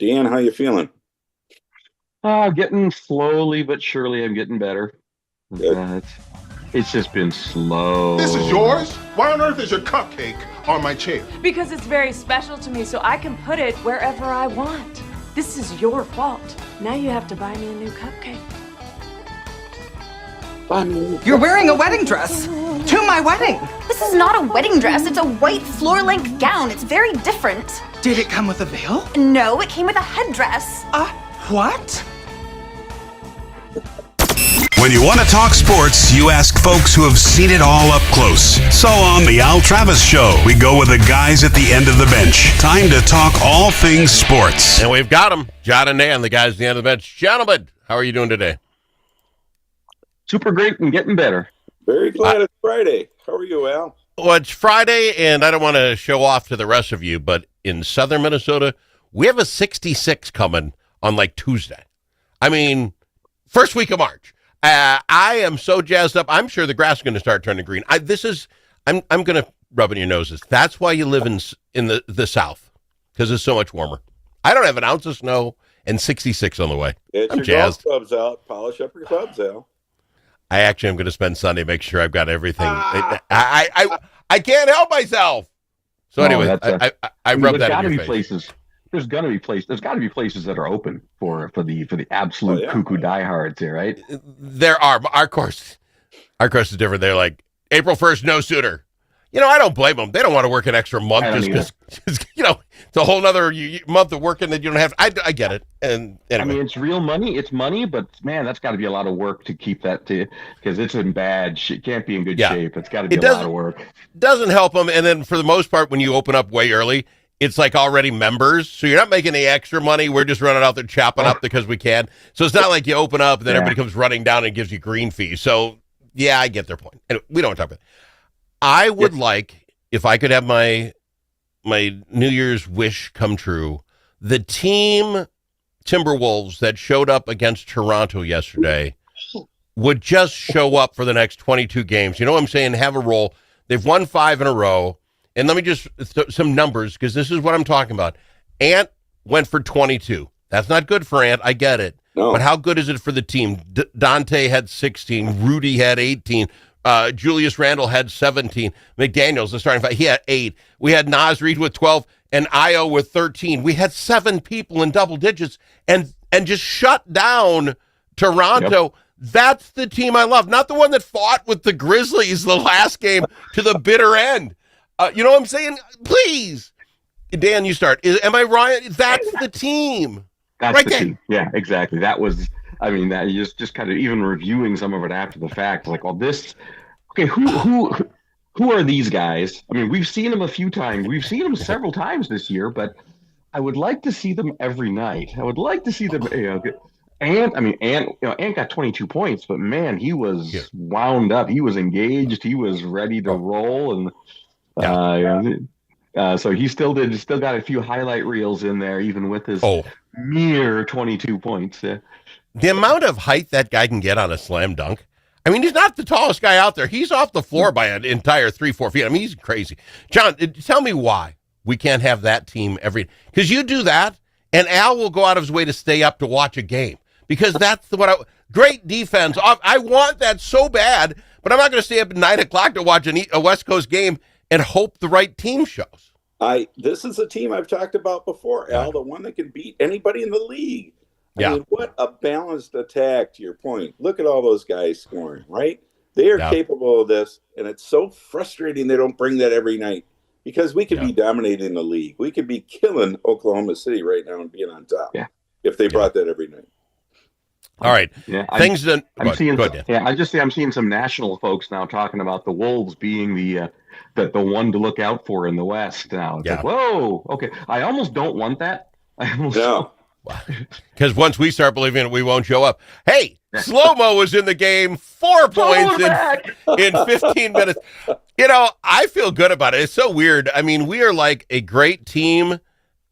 Dan, how you feeling? Getting slowly but surely, I'm getting better. Good. It's just been This is slow. yours? Why on earth is your cupcake on my chair? Because it's very special to me, so I can put it wherever I want. This is your fault. Now you have to buy me a new cupcake. You're wearing a wedding dress to my wedding. This is not a wedding dress. It's a white floor-length gown. It's very different. Did it come with a veil? No, it came with a headdress. What? When you want to talk sports, you ask folks who have seen it all up close. So on The Al Travis Show, we go with the guys at the end of the bench. Time to talk all things sports. And we've got them, John and Dan, the guys at the end of the bench. Gentlemen, how are you doing today? Super great and getting better. Very glad it's Friday. How are you, Al? Well, it's Friday, and I don't want to show off to the rest of you, but in southern Minnesota, we have a 66 coming on like Tuesday. I mean, first week of March. I am so jazzed up. I'm sure the grass is going to start turning green. I'm going to rub in your noses. That's why you live in the South, because it's so much warmer. I don't have an ounce of snow and 66 on the way. Get I'm your jazzed. golf clubs out. Polish up your clubs, Al. I actually am going to spend Sunday, make sure I've got everything. I can't help myself. So anyway, I mean, rubbed there's that got to in be your face. places. There's got to be places that are open for the absolute cuckoo diehards here, right? There are. Our course is different. They're like, April 1st, no sooner. I don't blame them. They don't want to work an extra month just because, it's a whole other month of working that you don't have. I get it. And anyway. I mean, it's real money. It's money, but man, that's got to be a lot of work to keep that because it's in bad shape. It can't be in good shape. It's got to be a lot of work. Doesn't help them. And then for the most part, when you open up way early, it's like already members. So you're not making any extra money. We're just running out there chopping up because we can. So it's not like you open up and then everybody comes running down and gives you green fees. So yeah, I get their point. Anyway, we don't talk about it. I would like, if I could have my New Year's wish come true, the team Timberwolves that showed up against Toronto yesterday would just show up for the next 22 games. You know what I'm saying? Have a roll. They've won 5 in a row. And let me just some numbers, because this is what I'm talking about. Ant went for 22. That's not good for Ant. I get it. No. But how good is it for the team? Dante had 16. Rudy had 18. Julius Randle had 17. McDaniels, the starting five, he had 8. We had Naz Reid with 12 and Io with 13. We had 7 people in double digits and just shut down Toronto. Yep. That's the team I love. Not the one that fought with the Grizzlies the last game to the bitter end. You know what I'm saying? Please. Dan, you start. Am I right? That's the team. That's right the team. Yeah, exactly. That was, I mean, that just kind of even reviewing some of it after the fact, like, well, this, okay, who are these guys? I mean, we've seen them a few times. We've seen them several times this year, but I would like to see them every night. I would like to see them, Ant got 22 points, but man, he was wound up. He was engaged. He was ready to roll. And, so he still got a few highlight reels in there, even with his mere 22 points. Yeah. The amount of height that guy can get on a slam dunk. I mean, he's not the tallest guy out there. He's off the floor by an entire 3-4 feet. I mean, he's crazy. John, tell me why we can't have that team because you do that, and Al will go out of his way to stay up to watch a game because that's great defense. I want that so bad, but I'm not going to stay up at 9:00 to watch a West Coast game and hope the right team shows. This is a team I've talked about before, Al, the one that can beat anybody in the league. I mean, what a balanced attack, to your point. Look at all those guys scoring, right? They are capable of this, and it's so frustrating they don't bring that every night because we could be dominating the league. We could be killing Oklahoma City right now and being on top if they brought that every night. All right. Yeah, I'm seeing some national folks now talking about the Wolves being the one to look out for in the West now. It's like, whoa, okay. I almost don't want that. Because once we start believing it, we won't show up. Hey, Slow-Mo was in the game, 4 points in 15 minutes. I feel good about it. It's so weird. I mean, we are like a great team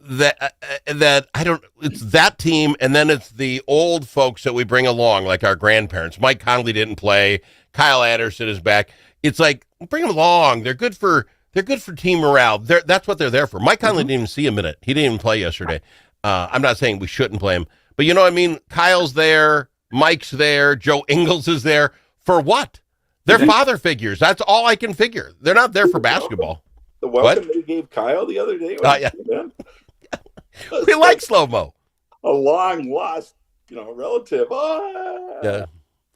that it's that team, and then it's the old folks that we bring along, like our grandparents. Mike Conley didn't play. Kyle Anderson is back. It's like, bring them along. They're good for team morale. That's what they're there for. Mike Conley didn't even see a minute. He didn't even play yesterday. I'm not saying we shouldn't play him, but you know what I mean? Kyle's there, Mike's there, Joe Ingles is there. For what? They're father figures. That's all I can figure. They're not there for basketball. The welcome they gave Kyle the other day. Yeah. We like slow-mo. A long lost, relative. Oh. Yeah.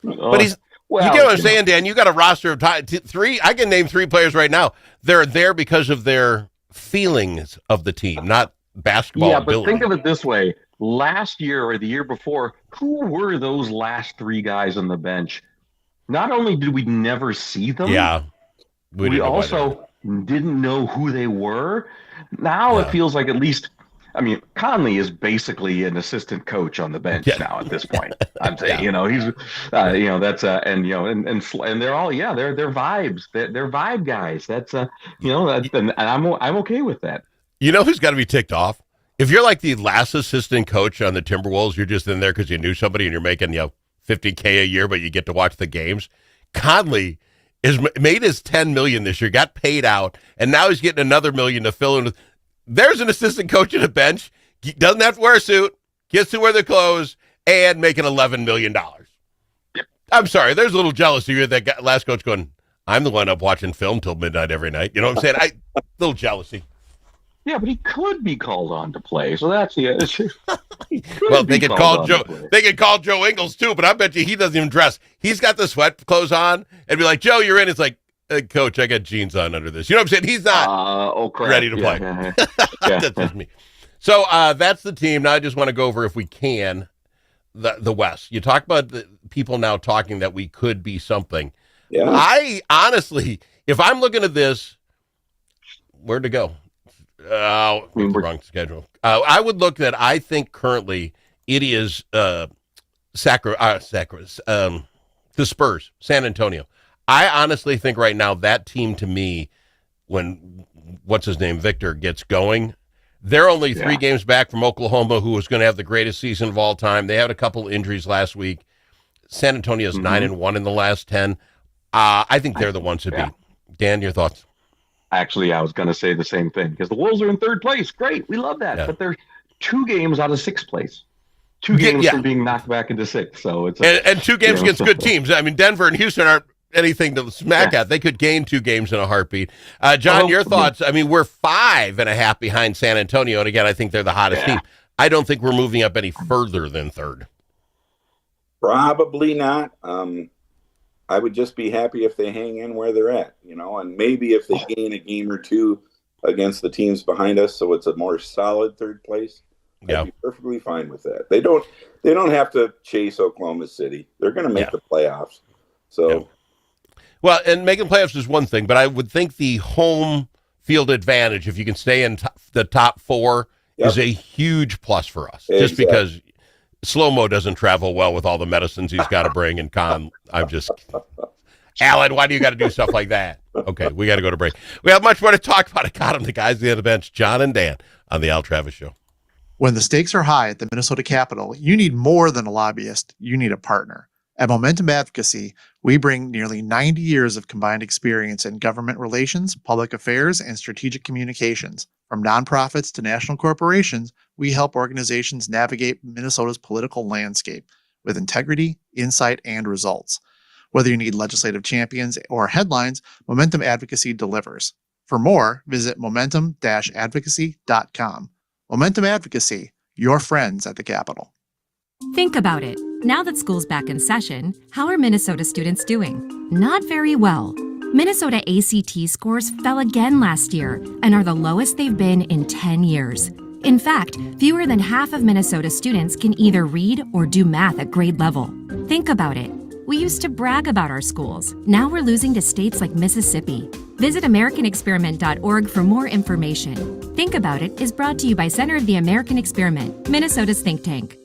But he's. Well, you get what I'm saying, Dan? You got a roster of three. I can name 3 players right now. They're there because of their feelings of the team, not basketball ability. But think of it this way. Last year or the year before, who were those last 3 guys on the bench? Not only did we never see them, we also didn't know who they were. Now it feels like at least, Conley is basically an assistant coach on the bench now at this point. I'm saying, he's, that's and they're all, they're vibes. They're vibe guys. That's and I'm okay with that. You know who's got to be ticked off? If you're like the last assistant coach on the Timberwolves, you're just in there because you knew somebody and you're making $50K a year, but you get to watch the games. Conley made his $10 million this year, got paid out, and now he's getting another $1 million to fill in with. There's an assistant coach on the bench. He doesn't have to wear a suit, gets to wear the clothes, and making $11 million. Yep. I'm sorry. There's a little jealousy with that last coach going, I'm the one up watching film till midnight every night. You know what I'm saying? A little jealousy. Yeah, but he could be called on to play, so that's the issue. Well, they could call Joe. They could call Joe Ingles too, but I bet you he doesn't even dress. He's got the sweat clothes on and be like, "Joe, you're in." It's like, hey, Coach, I got jeans on under this. You know what I'm saying? He's not ready to play. That's just me. So that's the team. Now I just want to go over, if we can, the West. You talk about the people now talking that we could be something. Yeah. I honestly, if I'm looking at this, where'd to go? Wrong schedule. I would look that. I think currently it is the Spurs, San Antonio. I honestly think right now that team, to me, when what's his name, Victor, gets going, they're only 3 games back from Oklahoma, who was going to have the greatest season of all time. They had a couple injuries last week. San Antonio's 9-1 in the last 10. I think they're the ones to beat. Dan, your thoughts? Actually, I was going to say the same thing, because the Wolves are in 3rd place. Great. We love that. But they're 2 games out of 6th place. 2 games from being knocked back into 6th. So it's and 2 games against good teams. I mean, Denver and Houston aren't anything to smack at. They could gain 2 games in a heartbeat. John, your thoughts? I mean, we're 5.5 behind San Antonio. And again, I think they're the hottest team. I don't think we're moving up any further than 3rd. Probably not. I would just be happy if they hang in where they're at, and maybe if they gain a game or 2 against the teams behind us, so it's a more solid 3rd place. I'd be perfectly fine with that. They don't have to chase Oklahoma City. They're going to make the playoffs. So, well, and making playoffs is one thing, but I would think the home field advantage, if you can stay in the top 4, is a huge plus for us. Exactly. Just because Slow-Mo doesn't travel well with all the medicines he's got to bring, and I'm just, Alan, why do you got to do stuff like that? Okay, we got to go to break. We have much more to talk about. I got him, the guys at the end of the bench, John and Dan, on the Al Travis Show. When the stakes are high at the Minnesota Capitol, you need more than a lobbyist. You need a partner. At Momentum Advocacy, we bring nearly 90 years of combined experience in government relations, public affairs, and strategic communications. From nonprofits to national corporations, we help organizations navigate Minnesota's political landscape with integrity, insight, and results. Whether you need legislative champions or headlines, Momentum Advocacy delivers. For more, visit momentum-advocacy.com. Momentum Advocacy, your friends at the Capitol. Think about it. Now that school's back in session, how are Minnesota students doing? Not very well. Minnesota ACT scores fell again last year and are the lowest they've been in 10 years. In fact, fewer than half of Minnesota students can either read or do math at grade level. Think about it. We used to brag about our schools. Now we're losing to states like Mississippi. Visit AmericanExperiment.org for more information. Think About It is brought to you by Center of the American Experiment, Minnesota's think tank.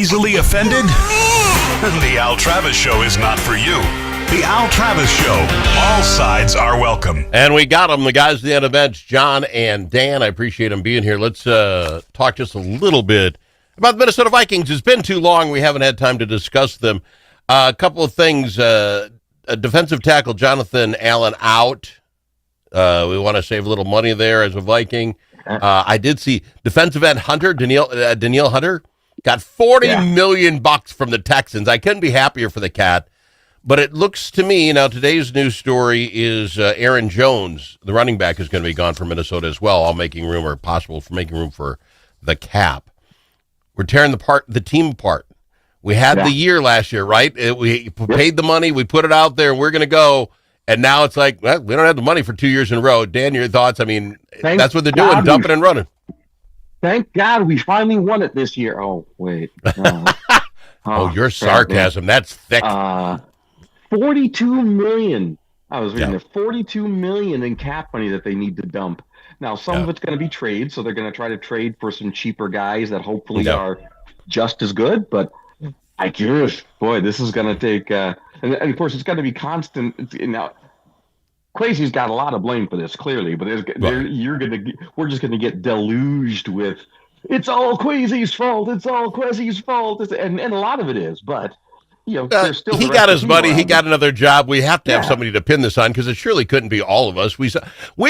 Easily offended? The Al Travis Show is not for you. The Al Travis Show. All sides are welcome. And we got them, the guys at the end of the bench, John and Dan. I appreciate them being here. Let's talk just a little bit about the Minnesota Vikings. It's been too long. We haven't had time to discuss them. A couple of things. A defensive tackle, Jonathan Allen, out. We want to save a little money there as a Viking. I did see defensive end Hunter, Danielle Hunter, got $40 million from the Texans. I couldn't be happier for the cat. But it looks to me, now today's news story is Aaron Jones, the running back, is going to be gone from Minnesota as well, all making room or possible for making room for the cap. We're tearing the team apart. We had the year last year, right? We paid the money, we put it out there, and we're going to go. And now it's like, well, we don't have the money for 2 years in a row. Dan, your thoughts? I mean, that's what they're doing, dumping and running. Thank God we finally won it this year. Oh, wait. Your sarcasm, that's thick. $42 million. I was reading it. $42 million in cap money that they need to dump. Now, some of it's going to be trade, so they're going to try to trade for some cheaper guys that hopefully are just as good. But I guess, boy, this is going to take. And of course, it's going to be constant. Now, Crazy's got a lot of blame for this, clearly, but we're just going to get deluged with. It's all Crazy's fault. It's all Crazy's fault, and a lot of it is, but. He got his money. He got another job. We have to have somebody to pin this on because it surely couldn't be all of us. We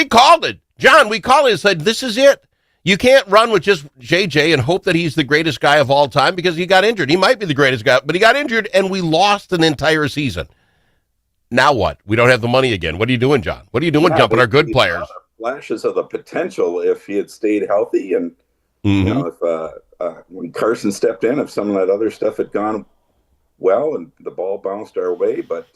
called it. John, we called it and said, this is it. You can't run with just JJ and hope that he's the greatest guy of all time because he got injured. He might be the greatest guy, but he got injured and we lost an entire season. Now what? We don't have the money again. What are you doing, John? What are you doing jumping our good players? Flashes of the potential if he had stayed healthy and, if when Carson stepped in, if some of that other stuff had gone well and the ball bounced our way, but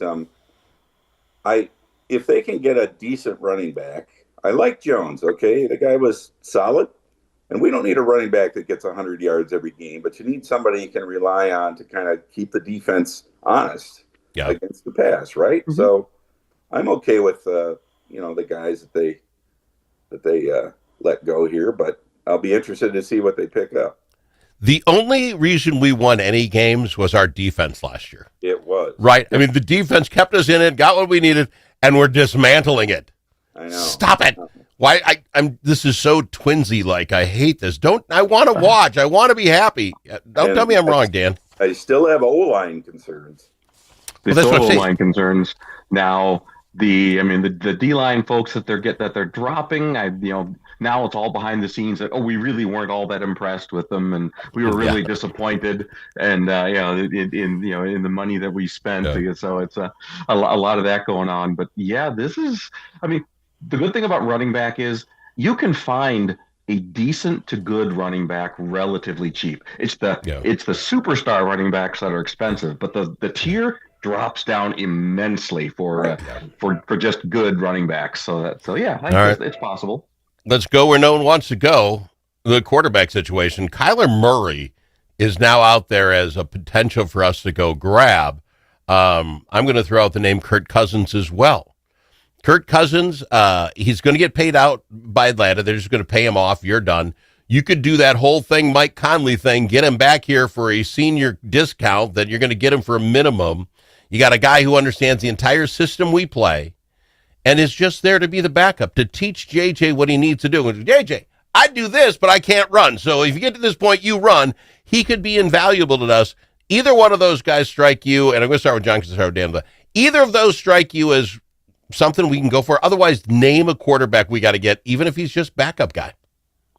if they can get a decent running back, I like Jones. Okay, the guy was solid, and we don't need a running back that gets 100 yards every game, but you need somebody you can rely on to kind of keep the defense honest against the pass, right? Mm-hmm. So I'm okay with the guys that they let go here, but I'll be interested to see what they pick up. The only reason we won any games was our defense last year. It was. Right. I mean, the defense kept us in it, got what we needed, and we're dismantling it. I know. Stop it. Why? This is so Twinsy-like. I hate this. I want to watch. I want to be happy. Don't tell me I'm wrong, Dan. I still have O-line concerns. There's O-line concerns. Now, the D-line folks that they're dropping, now it's all behind the scenes that, we really weren't all that impressed with them, and we were really disappointed, and in the money that we spent. So it's a lot of that going on. But this is. The good thing about running back is you can find a decent to good running back relatively cheap. It's the superstar running backs that are expensive, but the tier drops down immensely for just good running backs. So it's possible. Let's go where no one wants to go. The quarterback situation. Kyler Murray is now out there as a potential for us to go grab. I'm going to throw out the name Kirk Cousins as well. Kirk Cousins, he's going to get paid out by Atlanta. They're just going to pay him off. You're done. You could do that whole thing, Mike Conley thing, get him back here for a senior discount that you're going to get him for a minimum. You got a guy who understands the entire system we play and is just there to be the backup, to teach JJ what he needs to do. JJ, I do this, but I can't run. So if you get to this point, you run. He could be invaluable to us. Either one of those guys strike you, and I'm going to start with John because I start with Dan. Either of those strike you as something we can go for. Otherwise, name a quarterback we got to get, even if he's just backup guy.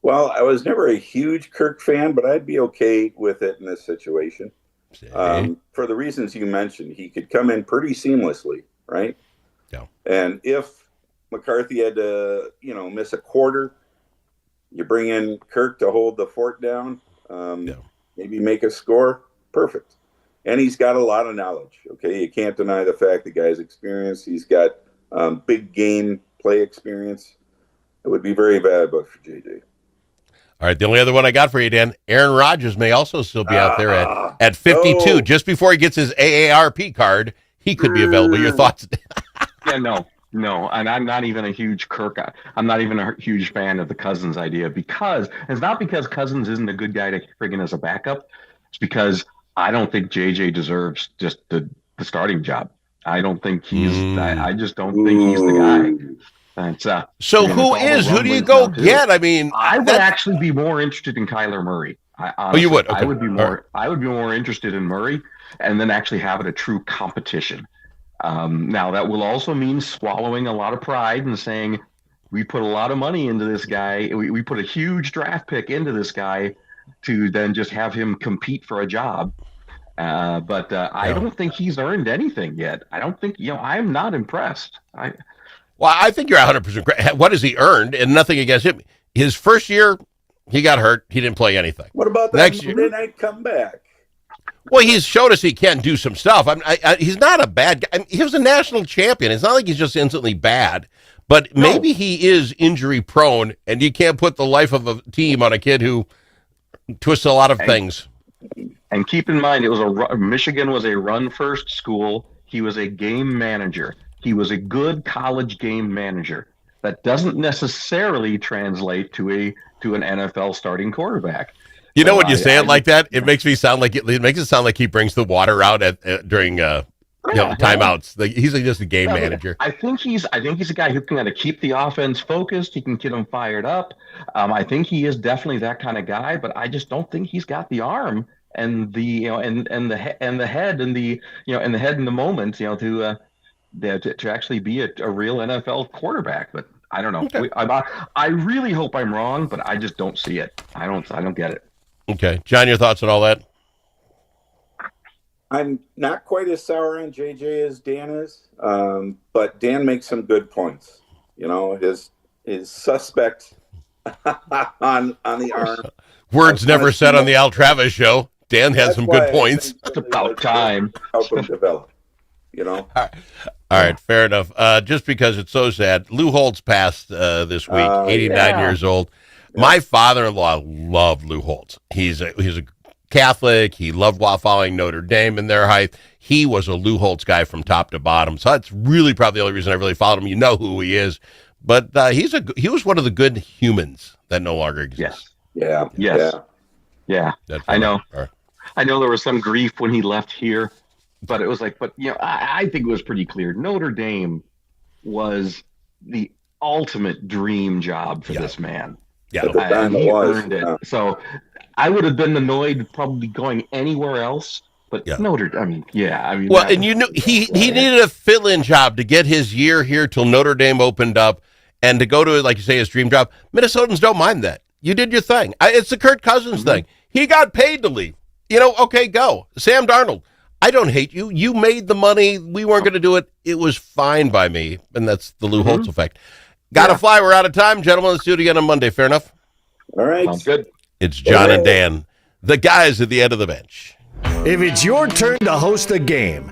Well, I was never a huge Kirk fan, but I'd be okay with it in this situation. For the reasons you mentioned, he could come in pretty seamlessly, right? Yeah. And if McCarthy had to, miss a quarter, you bring in Kirk to hold the fort down, maybe make a score. Perfect. And he's got a lot of knowledge. Okay, you can't deny the fact the guy's experienced. He's got big game play experience. It would be very valuable for JJ. All right, the only other one I got for you, Dan, Aaron Rodgers may also still be out there at 52. No. Just before he gets his AARP card, he could be available. Your thoughts? No, and I'm not even a huge Kirk. I'm not even a huge fan of the Cousins idea, because it's not because Cousins isn't a good guy to bring in as a backup. It's because I don't think JJ deserves just the starting job. I don't think he's. I just don't think he's the guy. It's, so who is? Who do you go get? I mean, I would actually be more interested in Kyler Murray. Honestly, you would? Okay. I would be more. I would be more interested in Murray, and then actually have it a true competition. Now that will also mean swallowing a lot of pride and saying we put a lot of money into this guy. We put a huge draft pick into this guy to then just have him compete for a job. But I don't think he's earned anything yet. I don't think, I'm not impressed. I think you're 100% correct. What has he earned? And nothing against him. His first year, he got hurt. He didn't play anything. What about that next Monday night comeback? Well, he's showed us he can do some stuff. He's not a bad guy. He was a national champion. It's not like he's just instantly bad. But maybe he is injury prone, and you can't put the life of a team on a kid who twists a lot of things. And keep in mind, Michigan was a run-first school. He was a game manager. He was a good college game manager. That doesn't necessarily translate to an NFL starting quarterback. You know, when you say it like that, it makes me sound like it makes it sound like he brings the water out during timeouts. He's just a game manager. I think he's a guy who can kind of keep the offense focused. He can get them fired up. I think he is definitely that kind of guy, but I just don't think he's got the arm and the and the head and the and the head in the moment to actually be a real NFL quarterback. But I don't know. Okay. I really hope I'm wrong, but I just don't see it. I don't get it. Okay, John, your thoughts on all that? I'm not quite as sour on JJ as Dan is, but Dan makes some good points. His suspect on the arm. Words never said on the Al Travis show. Dan had some good points. It's about time. Help him develop. All right, fair enough. Just because it's so sad, Lou Holtz passed this week, 89 years old. Yeah. My father-in-law loved Lou Holtz. He's a Catholic. He loved following Notre Dame in their height. He was a Lou Holtz guy from top to bottom. So that's really probably the only reason I really followed him. You know who he is, but he was one of the good humans that no longer exists. Yes. Yeah. I know. Right. I know there was some grief when he left here, but it was like, I think it was pretty clear. Notre Dame was the ultimate dream job for this man. Yeah, he earned it. So I would have been annoyed probably going anywhere else, but Notre Dame. Well, and he needed a fill-in job to get his year here till Notre Dame opened up, and to go to, like you say, his dream job. Minnesotans don't mind that. You did your thing. It's the Kirk Cousins thing. He got paid to leave. Okay, go. Sam Darnold. I don't hate you. You made the money. We weren't going to do it. It was fine by me, and that's the Lou Holtz effect. Got to fly. We're out of time, gentlemen. Let's do it again on Monday. Fair enough? All right. Sounds good. It's John and Dan, the guys at the end of the bench. If it's your turn to host a game,